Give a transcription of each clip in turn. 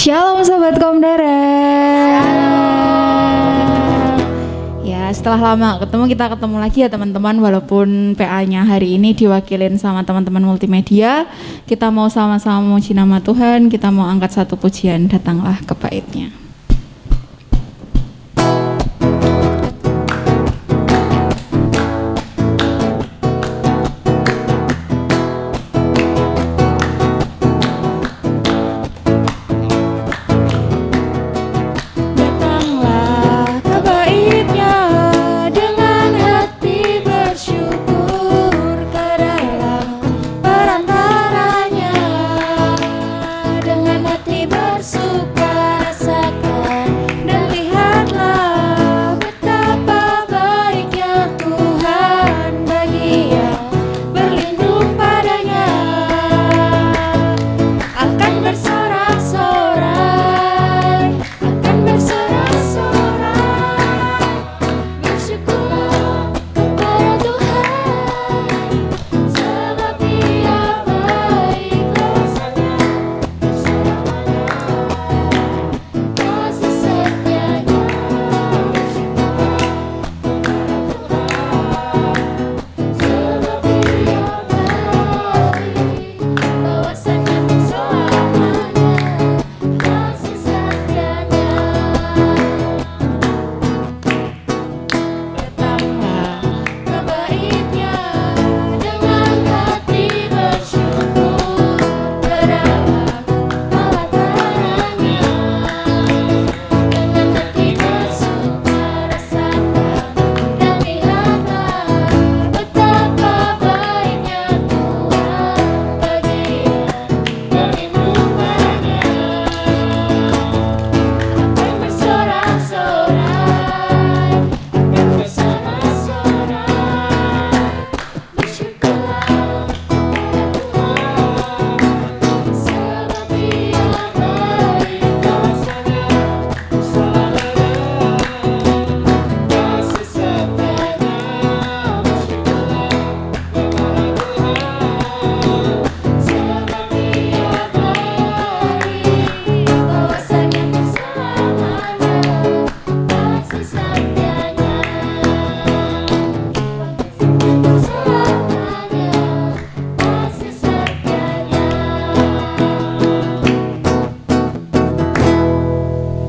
Shalom Sobat Komdara. Ya, setelah lama ketemu, kita ketemu lagi ya teman-teman. Walaupun PA-nya hari ini diwakilin sama teman-teman multimedia, kita mau sama-sama memuji nama Tuhan. Kita mau angkat satu pujian, datanglah ke baitnya.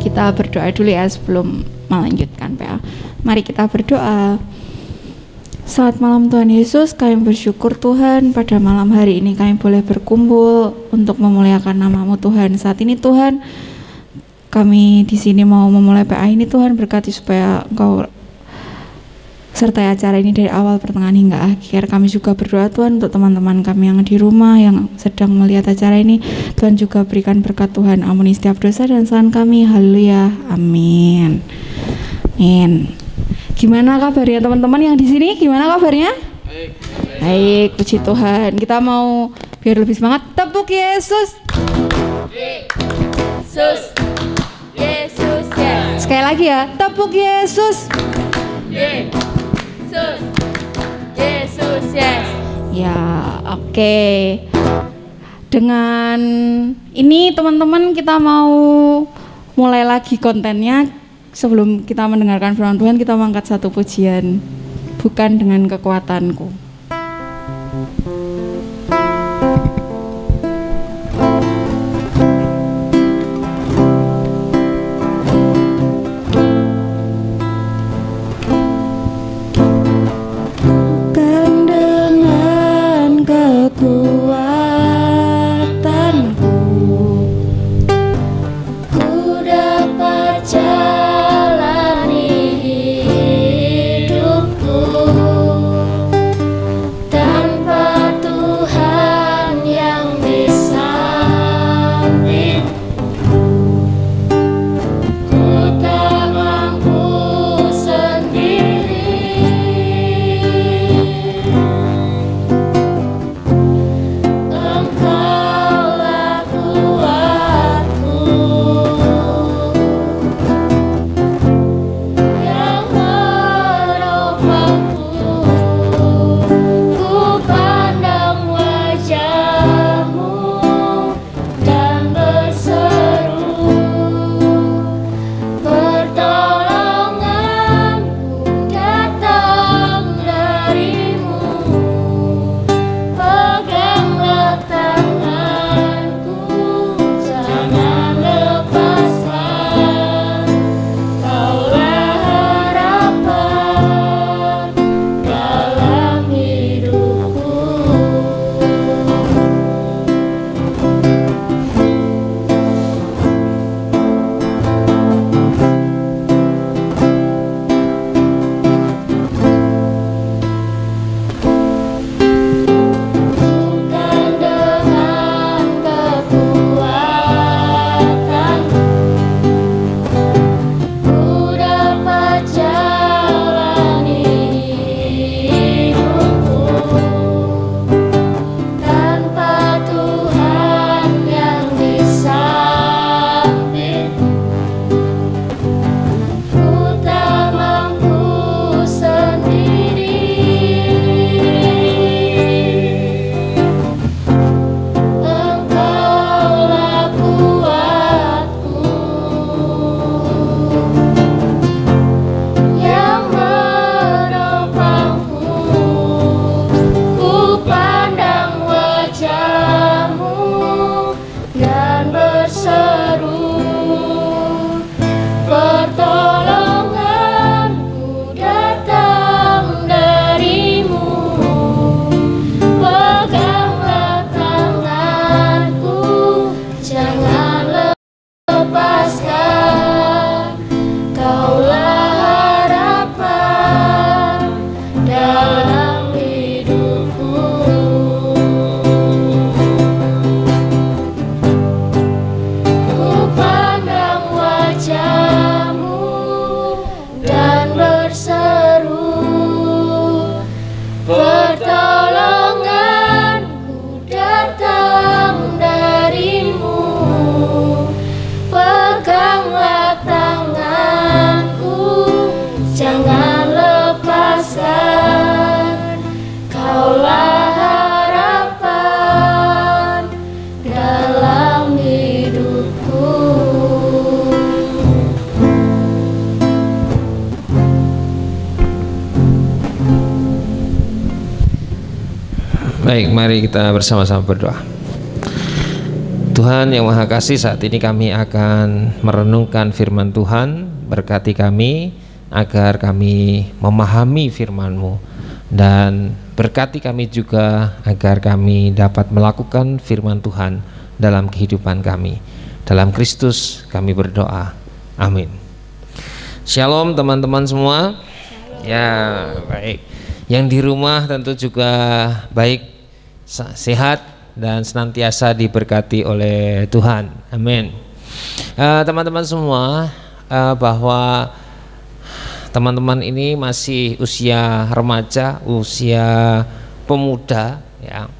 Kita berdoa dulu ya sebelum melanjutkan PA. Mari kita berdoa. Saat malam Tuhan Yesus, kami bersyukur Tuhan pada malam hari ini kami boleh berkumpul untuk memuliakan nama-Mu Tuhan. Saat ini Tuhan, kami di sini mau memulai PA ini Tuhan, berkati supaya Engkau sertai acara ini dari awal, pertengahan hingga akhir. Kami juga berdoa Tuhan untuk teman-teman kami yang di rumah yang sedang melihat acara ini. Tuhan juga berikan berkat Tuhan, ampuni setiap dosa dan kesalahan kami. Haleluya, amin. Amin. Gimana kabarnya teman-teman yang di sini? Gimana kabarnya? Baik, puji Tuhan. Kita mau biar lebih semangat, tepuk Yesus. Yesus. Yesus, yes. Sekali lagi ya, tepuk Yesus. Yesus. Yesus, yes. Ya, oke. Dengan ini teman-teman kita mau mulai lagi kontennya. Sebelum kita mendengarkan firman Tuhan, kita mengangkat satu pujian. Bukan dengan kekuatanku. Hidupku tanpa Baik, mari kita bersama-sama berdoa. Tuhan yang Maha Kasih, saat ini kami akan merenungkan firman Tuhan. Berkati kami agar kami memahami firman-Mu, dan berkati kami juga agar kami dapat melakukan firman Tuhan dalam kehidupan kami. Dalam Kristus kami berdoa, amin. Shalom teman-teman semua. Ya, baik. Yang di rumah tentu juga baik, sehat dan senantiasa diberkati oleh Tuhan. Amin. Teman-teman semua, bahwa teman-teman ini masih usia remaja, usia pemuda, ya,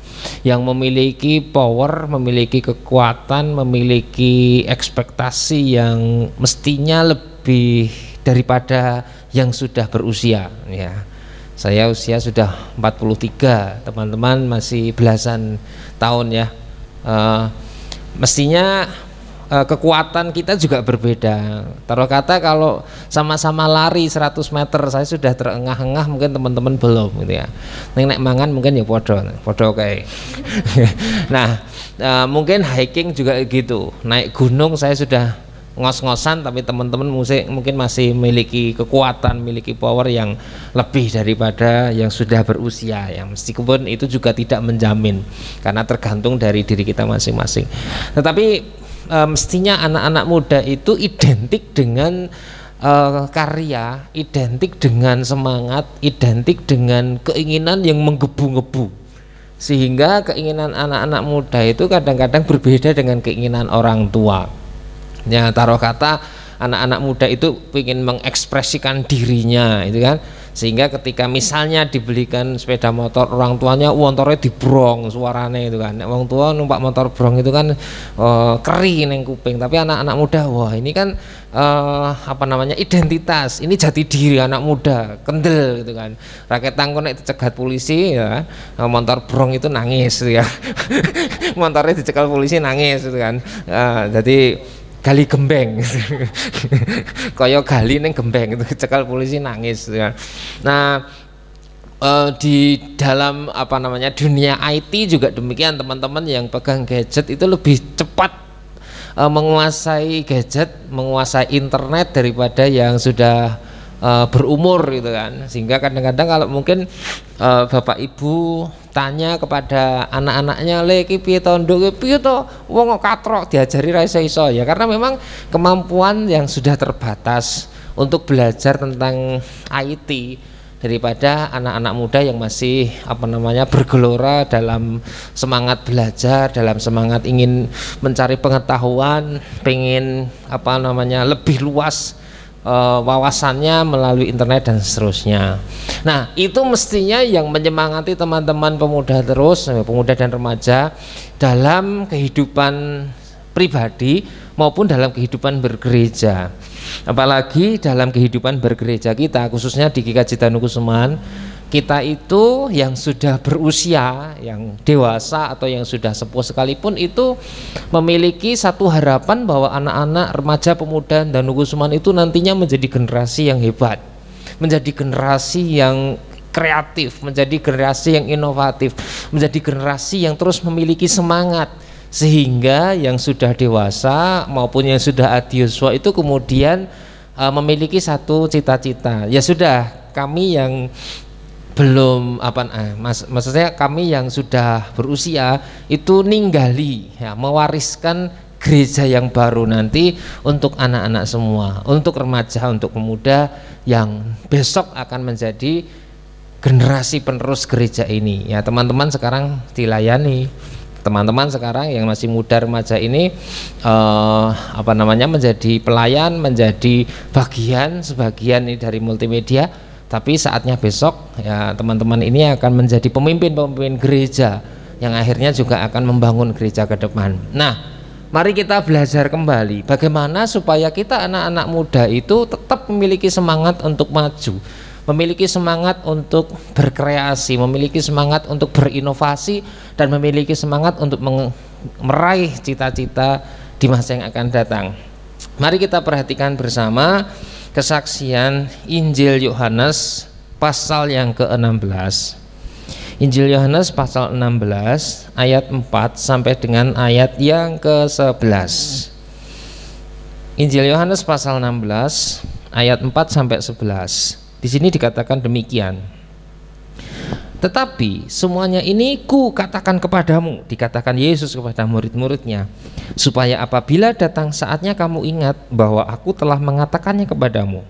yang memiliki power, memiliki kekuatan, memiliki ekspektasi yang mestinya lebih daripada yang sudah berusia, ya. Saya usia sudah 43, teman-teman masih belasan tahun, ya. Mestinya kekuatan kita juga berbeda. Taruh kata kalau sama-sama lari 100 meter, saya sudah terengah-engah, mungkin teman-teman belum, gitu ya. Nek mangan mungkin ya podo kayak. Nah, mungkin hiking juga gitu. Naik gunung saya sudah ngos-ngosan, tapi teman-teman mungkin masih memiliki kekuatan, memiliki power yang lebih daripada yang sudah berusia, ya. Meskipun itu juga tidak menjamin, karena tergantung dari diri kita masing-masing. Tetapi mestinya anak-anak muda itu identik dengan karya, identik dengan semangat, identik dengan keinginan yang menggebu-gebu, sehingga keinginan anak-anak muda itu kadang-kadang berbeda dengan keinginan orang tua. Ya, taruh kata anak-anak muda itu ingin mengekspresikan dirinya, itu kan, sehingga ketika misalnya dibelikan sepeda motor, orang tuanya motornya dibrong suaranya, itu kan. Orang tua numpak motor brong itu kan keri neng kuping. Tapi anak-anak muda, wah ini kan identitas, ini jati diri anak muda, kendel, gitu kan. Rakyat tangkon itu cegat polisi, ya, motor brong itu nangis, ya. Motornya dicegal polisi nangis, itu kan. Jadi gali gembeng, koyo gali neng gembeng itu, cekal polisi nangis, ya. Nah, di dalam dunia IT juga demikian, teman-teman yang pegang gadget itu lebih cepat menguasai gadget, menguasai internet daripada yang sudah berumur, gitu kan. Sehingga kadang-kadang kalau mungkin bapak ibu tanya kepada anak-anaknya, le iki piye to nduk, piye to wong kok katrok diajari ra iso-iso, ya, karena memang kemampuan yang sudah terbatas untuk belajar tentang IT daripada anak-anak muda yang masih bergelora dalam semangat belajar, dalam semangat ingin mencari pengetahuan, pengen lebih luas wawasannya melalui internet dan seterusnya. Nah, itu mestinya yang menyemangati teman-teman pemuda dan remaja dalam kehidupan pribadi maupun dalam kehidupan bergereja. Apalagi dalam kehidupan bergereja kita, khususnya di GKJ Danukusuman, kita itu yang sudah berusia, yang dewasa atau yang sudah sepuh sekalipun, itu memiliki satu harapan bahwa anak-anak, remaja, pemuda Danukusuman itu nantinya menjadi generasi yang hebat, menjadi generasi yang kreatif, menjadi generasi yang inovatif, menjadi generasi yang terus memiliki semangat, sehingga yang sudah dewasa maupun yang sudah adiuswa itu kemudian memiliki satu cita-cita. Ya sudah, kami yang belum maksudnya kami yang sudah berusia itu ninggali, ya, mewariskan gereja yang baru nanti untuk anak-anak semua, untuk remaja, untuk pemuda yang besok akan menjadi generasi penerus gereja ini. Ya, teman-teman sekarang dilayani, teman-teman sekarang yang masih muda remaja ini menjadi pelayan, menjadi sebagian ini dari multimedia. Tapi saatnya besok, ya, teman-teman ini akan menjadi pemimpin gereja yang akhirnya juga akan membangun gereja ke depan. Nah, mari kita belajar kembali bagaimana supaya kita anak-anak muda itu tetap memiliki semangat untuk maju, memiliki semangat untuk berkreasi, memiliki semangat untuk berinovasi, dan memiliki semangat untuk meraih cita-cita di masa yang akan datang. Mari kita perhatikan bersama kesaksian Injil Yohanes pasal yang ke-16. Injil Yohanes pasal 16 ayat 4 sampai dengan ayat yang ke-11. Injil Yohanes pasal 16 ayat 4 sampai 11. Di sini dikatakan demikian. Tetapi semuanya ini ku katakan kepadamu, dikatakan Yesus kepada murid-muridnya, supaya apabila datang saatnya kamu ingat bahwa aku telah mengatakannya kepadamu.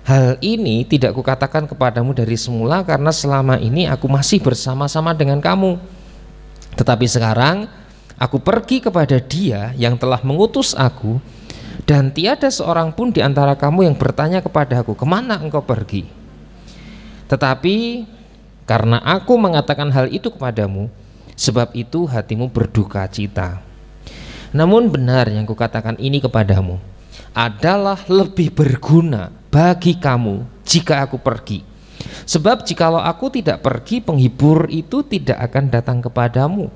Hal ini tidak kukatakan kepadamu dari semula, karena selama ini aku masih bersama-sama dengan kamu. Tetapi sekarang aku pergi kepada Dia yang telah mengutus aku, dan tiada seorang pun di antara kamu yang bertanya kepadaku, kemana engkau pergi? Tetapi karena aku mengatakan hal itu kepadamu, sebab itu hatimu berduka cita. Namun benar yang kukatakan ini kepadamu adalah lebih berguna bagi kamu jika aku pergi. Sebab jikalau aku tidak pergi, penghibur itu tidak akan datang kepadamu.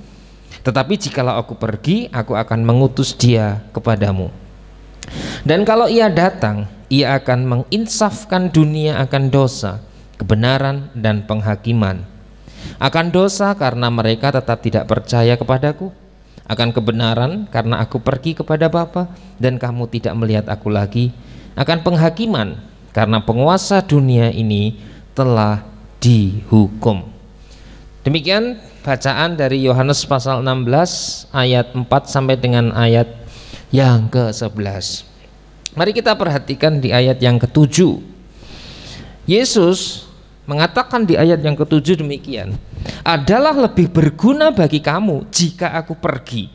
Tetapi jikalau aku pergi, aku akan mengutus Dia kepadamu. Dan kalau Ia datang, Ia akan menginsafkan dunia akan dosa, kebenaran, dan penghakiman. Akan dosa karena mereka tetap tidak percaya kepadaku, akan kebenaran karena aku pergi kepada Bapa dan kamu tidak melihat aku lagi, akan penghakiman karena penguasa dunia ini telah dihukum. Demikian bacaan dari Yohanes pasal 16 ayat 4 sampai dengan ayat yang ke-11. Mari kita perhatikan di ayat yang ke-7. Yesus mengatakan di ayat yang ke-7 demikian, adalah lebih berguna bagi kamu jika aku pergi.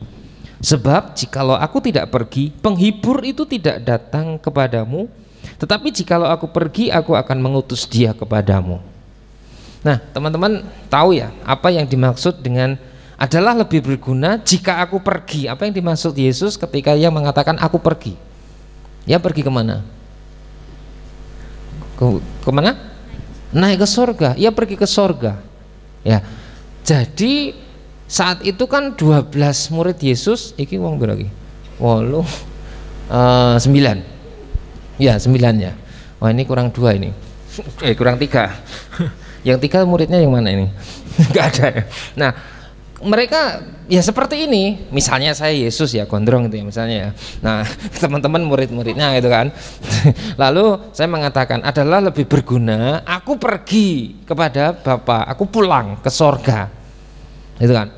Sebab jikalau aku tidak pergi, penghibur itu tidak datang kepadamu. Tetapi jikalau aku pergi, aku akan mengutus Dia kepadamu. Nah, teman-teman tahu ya apa yang dimaksud dengan adalah lebih berguna jika aku pergi. Apa yang dimaksud Yesus ketika Ia mengatakan aku pergi? Ia pergi kemana? Kemana? Naik ke sorga. Ia pergi ke sorga. Ya. Jadi saat itu kan 12 murid Yesus, iki wong berapa? 9. Ya, 9 ya. Wah, ini kurang 2 ini. Kurang 3. Yang 3 muridnya yang mana ini? Enggak ada ya. Nah, mereka ya seperti ini, misalnya saya Yesus ya, gondrong itu ya misalnya ya. Nah, teman-teman murid-muridnya gitu kan. Lalu saya mengatakan adalah lebih berguna aku pergi kepada Bapa, aku pulang ke sorga, gitu kan.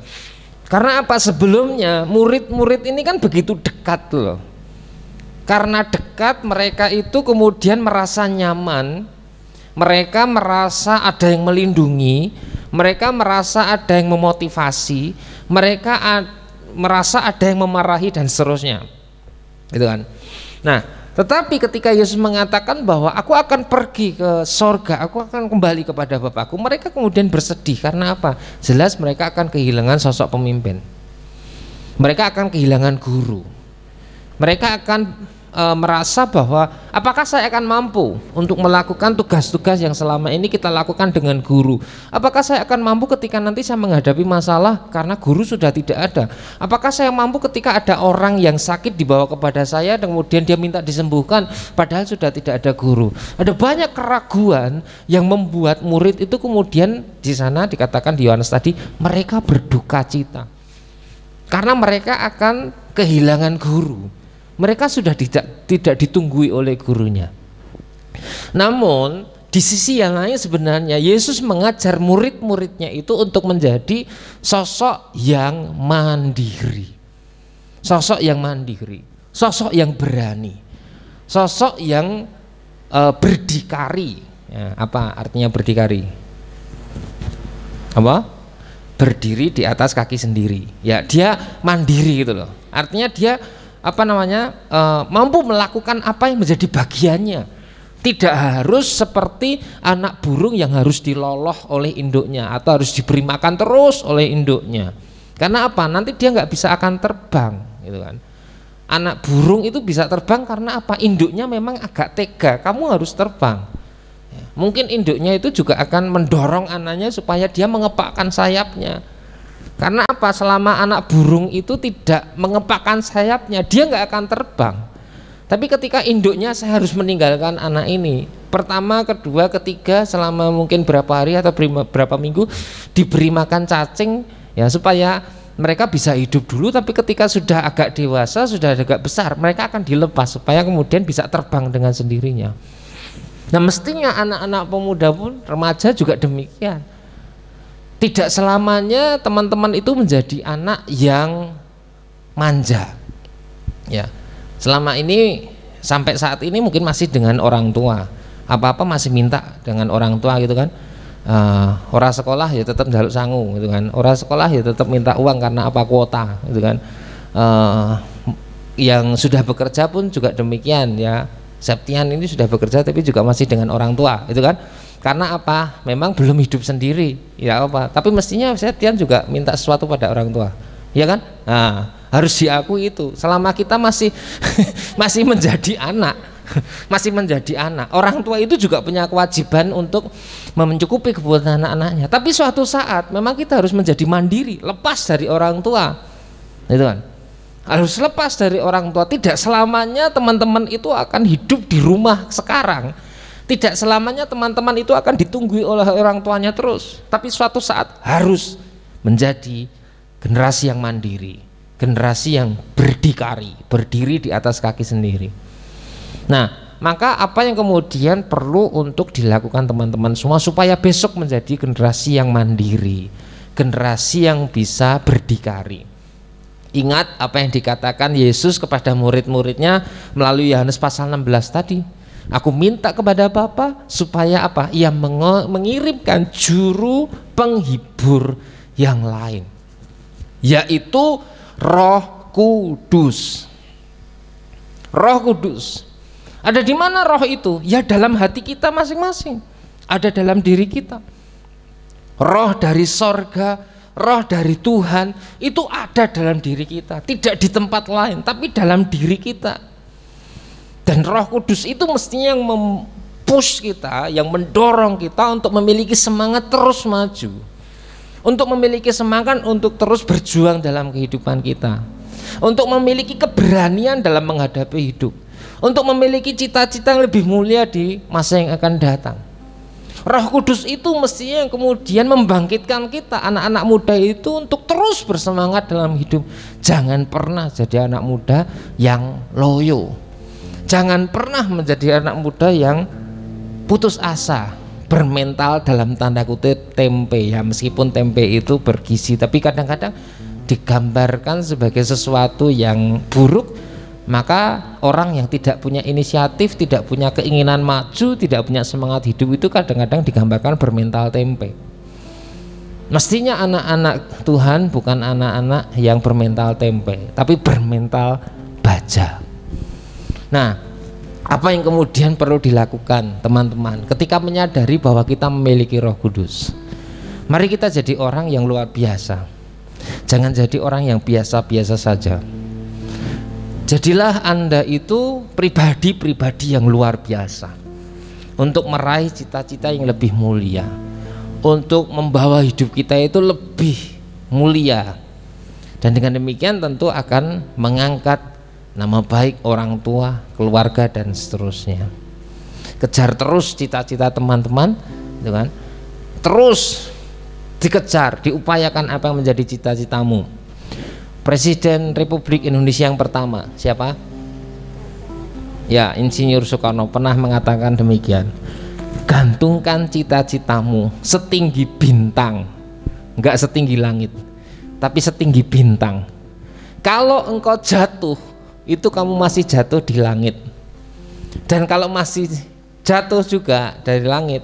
Karena apa? Sebelumnya murid-murid ini kan begitu dekat loh. Karena dekat, mereka itu kemudian merasa nyaman, mereka merasa ada yang melindungi, mereka merasa ada yang memotivasi, mereka merasa ada yang memarahi dan seterusnya, gitu kan. Nah, tetapi ketika Yesus mengatakan bahwa aku akan pergi ke sorga, aku akan kembali kepada Bapakku, mereka kemudian bersedih. Karena apa? Jelas mereka akan kehilangan sosok pemimpin, mereka akan kehilangan guru, mereka akan merasa bahwa apakah saya akan mampu untuk melakukan tugas-tugas yang selama ini kita lakukan dengan guru? Apakah saya akan mampu ketika nanti saya menghadapi masalah karena guru sudah tidak ada? Apakah saya mampu ketika ada orang yang sakit dibawa kepada saya dan kemudian dia minta disembuhkan padahal sudah tidak ada guru? Ada banyak keraguan yang membuat murid itu kemudian di sana dikatakan di Yohanes tadi mereka berduka cita karena mereka akan kehilangan guru. Mereka sudah tidak ditunggui oleh gurunya. Namun di sisi yang lain sebenarnya Yesus mengajar murid-muridnya itu untuk menjadi sosok yang mandiri, sosok yang mandiri, sosok yang berani, sosok yang berdikari. Ya, apa artinya berdikari? Apa? Berdiri di atas kaki sendiri. Ya, dia mandiri gitu loh. Artinya dia mampu melakukan apa yang menjadi bagiannya. Tidak harus seperti anak burung yang harus diloloh oleh induknya atau harus diberi makan terus oleh induknya. Karena apa? Nanti dia nggak bisa akan terbang, gitu kan. Anak burung itu bisa terbang karena apa? Induknya memang agak tega, kamu harus terbang. Mungkin induknya itu juga akan mendorong anaknya supaya dia mengepakkan sayapnya. Karena apa? Selama anak burung itu tidak mengepakkan sayapnya, dia nggak akan terbang. Tapi ketika induknya saya harus meninggalkan anak ini, pertama, kedua, ketiga, selama mungkin berapa hari atau berapa minggu diberi makan cacing ya, supaya mereka bisa hidup dulu, tapi ketika sudah agak dewasa, sudah agak besar, mereka akan dilepas supaya kemudian bisa terbang dengan sendirinya. Nah, mestinya anak-anak pemuda pun, remaja juga demikian. Tidak selamanya teman-teman itu menjadi anak yang manja. Ya, selama ini sampai saat ini mungkin masih dengan orang tua. Apa-apa masih minta dengan orang tua gitu kan. Orang sekolah ya tetap jaluk sangu gitu kan. Orang sekolah ya tetap minta uang karena apa, kuota gitu kan. Yang sudah bekerja pun juga demikian ya. Septian ini sudah bekerja tapi juga masih dengan orang tua itu kan, karena apa, memang belum hidup sendiri ya apa, tapi mestinya Septian juga minta sesuatu pada orang tua ya kan. Nah, harus diakui itu selama kita masih masih menjadi anak masih menjadi anak, orang tua itu juga punya kewajiban untuk mencukupi kebutuhan anak-anaknya. Tapi suatu saat memang kita harus menjadi mandiri, lepas dari orang tua itu kan, harus lepas dari orang tua. Tidak selamanya teman-teman itu akan hidup di rumah sekarang, tidak selamanya teman-teman itu akan ditunggu oleh orang tuanya terus, tapi suatu saat harus menjadi generasi yang mandiri, generasi yang berdikari, berdiri di atas kaki sendiri. Nah, maka apa yang kemudian perlu untuk dilakukan teman-teman semua supaya besok menjadi generasi yang mandiri, generasi yang bisa berdikari? Ingat apa yang dikatakan Yesus kepada murid-muridnya melalui Yohanes pasal 16 tadi. Aku minta kepada Bapa supaya apa? Ia mengirimkan juru penghibur yang lain, yaitu Roh Kudus. Roh Kudus. Ada di mana roh itu? Ya dalam hati kita masing-masing. Ada dalam diri kita. Roh dari sorga, roh dari Tuhan itu ada dalam diri kita, tidak di tempat lain tapi dalam diri kita. Dan Roh Kudus itu mestinya yang mempush kita, yang mendorong kita untuk memiliki semangat terus maju, untuk memiliki semangat untuk terus berjuang dalam kehidupan kita, untuk memiliki keberanian dalam menghadapi hidup, untuk memiliki cita-cita yang lebih mulia di masa yang akan datang. Roh Kudus itu mestinya yang kemudian membangkitkan kita, anak-anak muda itu, untuk terus bersemangat dalam hidup. Jangan pernah jadi anak muda yang loyo, jangan pernah menjadi anak muda yang putus asa, bermental dalam tanda kutip tempe ya, meskipun tempe itu bergizi tapi kadang-kadang digambarkan sebagai sesuatu yang buruk. Maka orang yang tidak punya inisiatif, tidak punya keinginan maju, tidak punya semangat hidup itu kadang-kadang digambarkan bermental tempe. Mestinya anak-anak Tuhan bukan anak-anak yang bermental tempe, tapi bermental baja. Nah, apa yang kemudian perlu dilakukan teman-teman ketika menyadari bahwa kita memiliki Roh Kudus? Mari kita jadi orang yang luar biasa. Jangan jadi orang yang biasa-biasa saja. Jadilah Anda itu pribadi-pribadi yang luar biasa untuk meraih cita-cita yang lebih mulia, untuk membawa hidup kita itu lebih mulia, dan dengan demikian tentu akan mengangkat nama baik orang tua, keluarga, dan seterusnya. Kejar terus cita-cita teman-teman, gitu kan? Terus dikejar, diupayakan apa yang menjadi cita-citamu. Presiden Republik Indonesia yang pertama siapa? Ya, Insinyur Soekarno pernah mengatakan demikian. Gantungkan cita-citamu setinggi bintang, enggak setinggi langit, tapi setinggi bintang. Kalau engkau jatuh, itu kamu masih jatuh di langit. Dan kalau masih jatuh juga dari langit,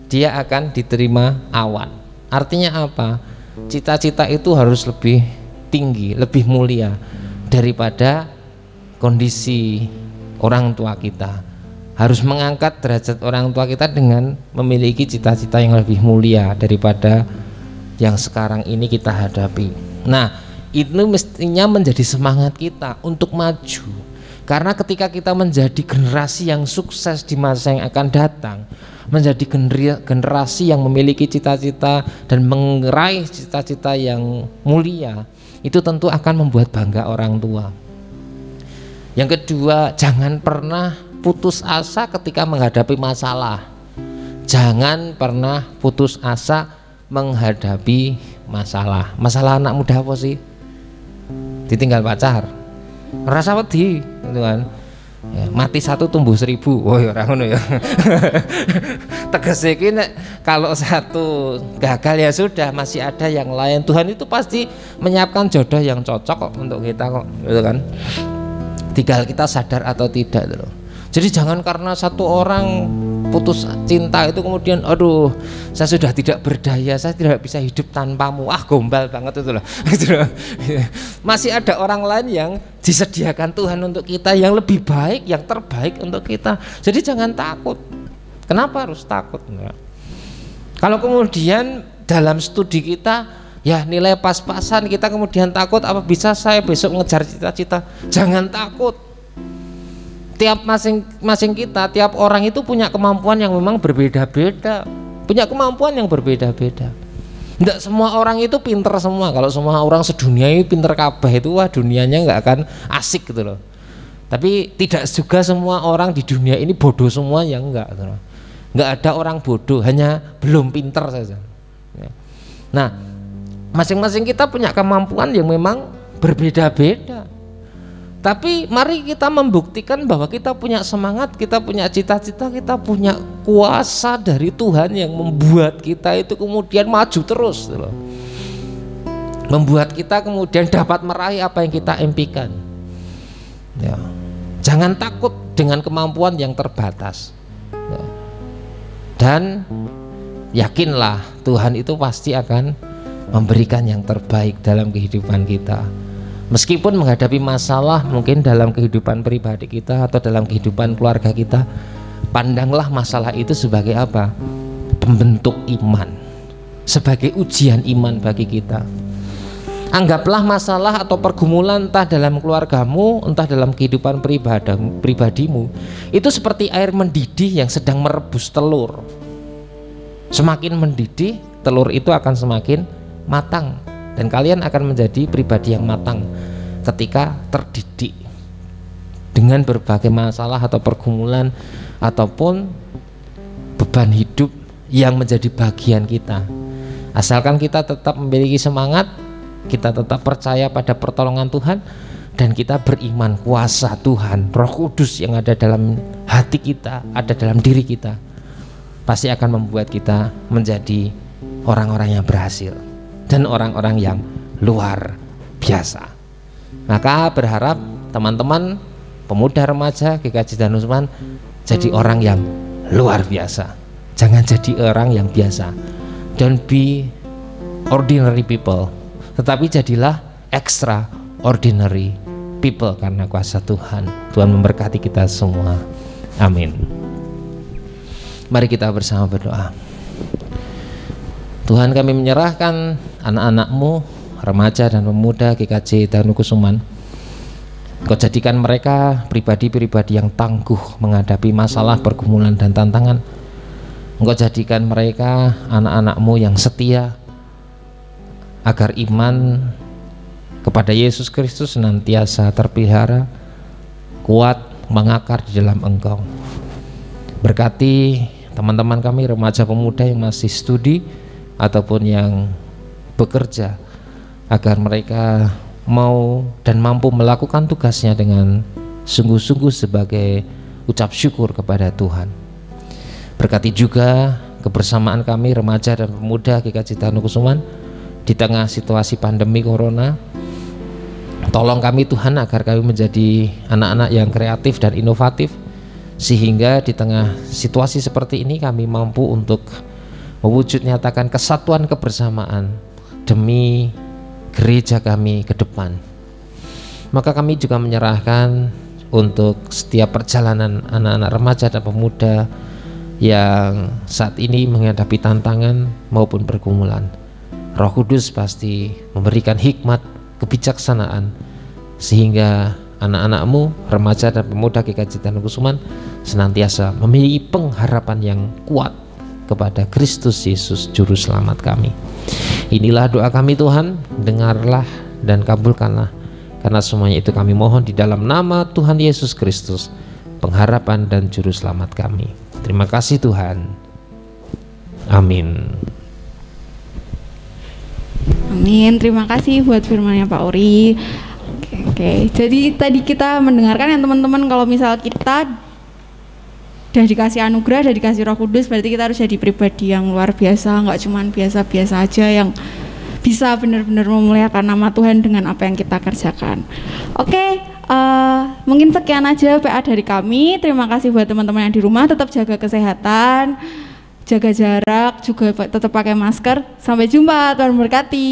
dia akan diterima awan. Artinya apa? Cita-cita itu harus lebih tinggi, lebih mulia daripada kondisi orang tua kita. Harus mengangkat derajat orang tua kita dengan memiliki cita-cita yang lebih mulia daripada yang sekarang ini kita hadapi. Nah, itu mestinya menjadi semangat kita untuk maju, karena ketika kita menjadi generasi yang sukses di masa yang akan datang, menjadi generasi yang memiliki cita-cita dan meraih cita-cita yang mulia, itu tentu akan membuat bangga orang tua. Yang kedua, jangan pernah putus asa ketika menghadapi masalah. Jangan pernah putus asa menghadapi masalah. Masalah anak muda apa sih? Ditinggal pacar, rasa wedi gitu kan. Ya, mati satu tumbuh 1000. Oh ya ora ngono ya. Tegese iki nek kalau satu gagal ya sudah, masih ada yang lain. Tuhan itu pasti menyiapkan jodoh yang cocok kok untuk kita kok, gitu kan. Tinggal kita sadar atau tidak gitu. Jadi jangan karena satu orang putus cinta itu kemudian aduh saya sudah tidak berdaya, saya tidak bisa hidup tanpamu, gombal banget itu loh. Masih ada orang lain yang disediakan Tuhan untuk kita yang lebih baik, yang terbaik untuk kita. Jadi jangan takut. Kenapa harus takut? Nah, kalau kemudian dalam studi kita ya nilai pas-pasan, kita kemudian takut apa bisa saya besok ngejar cita-cita. Jangan takut. Tiap masing-masing kita, tiap orang itu punya kemampuan yang memang berbeda-beda, punya kemampuan yang berbeda-beda. Tidak semua orang itu pinter semua. Kalau semua orang sedunia ini pinter kabeh itu wah dunianya nggak akan asik gitu loh. Tapi tidak juga semua orang di dunia ini bodoh semua, yang enggak gitu loh. Nggak ada orang bodoh, hanya belum pinter saja. Nah, masing-masing kita punya kemampuan yang memang berbeda-beda. Tapi mari kita membuktikan bahwa kita punya semangat, kita punya cita-cita, kita punya kuasa dari Tuhan yang membuat kita itu kemudian maju terus gitu loh. Membuat kita kemudian dapat meraih apa yang kita impikan. Ya. Jangan takut dengan kemampuan yang terbatas. Ya. Dan yakinlah Tuhan itu pasti akan memberikan yang terbaik dalam kehidupan kita. Meskipun menghadapi masalah mungkin dalam kehidupan pribadi kita atau dalam kehidupan keluarga kita, pandanglah masalah itu sebagai apa? Pembentuk iman, sebagai ujian iman bagi kita. Anggaplah masalah atau pergumulan entah dalam keluargamu, entah dalam kehidupan pribadimu, itu seperti air mendidih yang sedang merebus telur. Semakin mendidih, telur itu akan semakin matang. Dan kalian akan menjadi pribadi yang matang ketika terdidik dengan berbagai masalah atau pergumulan ataupun beban hidup yang menjadi bagian kita. Asalkan kita tetap memiliki semangat, kita tetap percaya pada pertolongan Tuhan, dan kita beriman kuasa Tuhan, Roh Kudus yang ada dalam hati kita, ada dalam diri kita, pasti akan membuat kita menjadi orang-orang yang berhasil dan orang-orang yang luar biasa. Maka berharap teman-teman pemuda remaja GKJ Danusman jadi orang yang luar biasa. Jangan jadi orang yang biasa. Don't be ordinary people, tetapi jadilah extraordinary people karena kuasa Tuhan. Tuhan memberkati kita semua. Amin. Mari kita bersama berdoa. Tuhan, kami menyerahkan anak-anak-Mu, remaja dan pemuda GKJ Danukusuman. Kau jadikan mereka pribadi-pribadi yang tangguh menghadapi masalah, pergumulan dan tantangan. Engkau jadikan mereka anak-anak-Mu yang setia, agar iman kepada Yesus Kristus senantiasa terpelihara, kuat, mengakar di dalam Engkau. Berkati teman-teman kami remaja pemuda yang masih studi ataupun yang bekerja, agar mereka mau dan mampu melakukan tugasnya dengan sungguh-sungguh sebagai ucap syukur kepada Tuhan. Berkati juga kebersamaan kami remaja dan pemuda GKJ Danukusuman di tengah situasi pandemi corona. Tolong kami Tuhan agar kami menjadi anak-anak yang kreatif dan inovatif, sehingga di tengah situasi seperti ini kami mampu untuk mewujud nyatakan kesatuan kebersamaan demi gereja kami ke depan. Maka kami juga menyerahkan untuk setiap perjalanan anak-anak remaja dan pemuda yang saat ini menghadapi tantangan maupun pergumulan. Roh Kudus pasti memberikan hikmat, kebijaksanaan, sehingga anak-anak-Mu, remaja dan pemuda GKJ Danukusuman senantiasa memiliki pengharapan yang kuat kepada Kristus Yesus Juru Selamat kami. Inilah doa kami Tuhan, dengarlah dan kabulkanlah Karena semuanya itu kami mohon di dalam nama Tuhan Yesus Kristus, pengharapan dan juru selamat kami. Terima kasih Tuhan. Amin. Amin. Terima kasih buat firman-Nya Pak Ori. Oke. Jadi tadi kita mendengarkan ya teman-teman, kalau misal kita udah dikasih anugerah, udah dikasih Roh Kudus, berarti kita harus jadi pribadi yang luar biasa, nggak cuman biasa-biasa aja, yang bisa benar-benar memuliakan nama Tuhan dengan apa yang kita kerjakan. Oke, mungkin sekian aja PA dari kami. Terima kasih buat teman-teman yang di rumah, tetap jaga kesehatan, jaga jarak, juga tetap pakai masker. Sampai jumpa, Tuhan berkati.